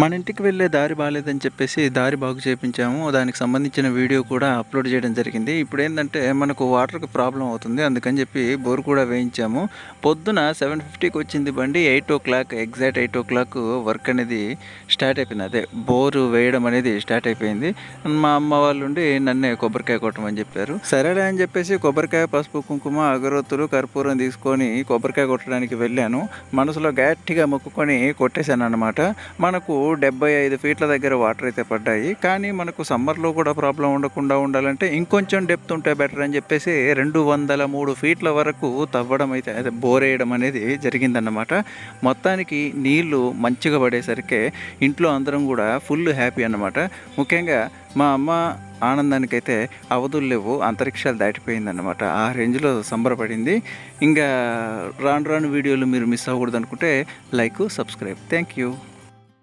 మన ఇంటికి వెళ్ళే దారి బాలేదని చెప్పేసి దారి బాగు చేపించాము. దానికి సంబంధించిన వీడియో కూడా అప్లోడ్ చేయడం జరిగింది. ఇప్పుడేందంటే మనకు వాటర్‌కి ప్రాబ్లమ్ అవుతుంది. అందుకని చెప్పి బోర్ కూడా వేయించాము. పొద్దున 7:50కి వచ్చింది బండి. 8:00 ఎగ్జాక్ట్ 8:00 వర్క్ అనేది స్టార్ట్ అయిపోయింది. అదే బోరు వేయడం అనేది స్టార్ట్ అయిపోయింది. మా అమ్మ వాళ్ళుండి నన్నే కొబ్బరికాయ కొట్టమని చెప్పారు. సరేలే అని చెప్పేసి కొబ్బరికాయ, పసుపు, కుంకుమ, అగరొత్తులు, కర్పూరం తీసుకొని కొబ్బరికాయ కొట్టడానికి వెళ్ళాను. మనసులో గట్టిగా మొక్కుకొని కొట్టేశానన్నమాట. మనకు 75 ఫీట్ల దగ్గర వాటర్ అయితే పడ్డాయి. కానీ మనకు సమ్మర్‌లో కూడా ప్రాబ్లమ్ ఉండకుండా ఉండాలంటే ఇంకొంచెం డెప్త్ ఉంటే బెటర్ అని చెప్పేసి 203 ఫీట్ల వరకు తవ్వడం అయితే అదే బోరేయడం అనేది జరిగిందన్నమాట. మొత్తానికి నీళ్లు మంచిగా పడేసరికి ఇంట్లో అందరం కూడా ఫుల్ హ్యాపీ అన్నమాట. ముఖ్యంగా మా అమ్మ ఆనందానికైతే అవధులు లేవు. అంతరిక్షాలు దాటిపోయిందన్నమాట. ఆ రేంజ్‌లో సంబరపడింది. ఇంకా రాను రాను వీడియోలు మీరు మిస్ అవ్వకూడదనుకుంటే లైక్, సబ్స్క్రైబ్. Thank you.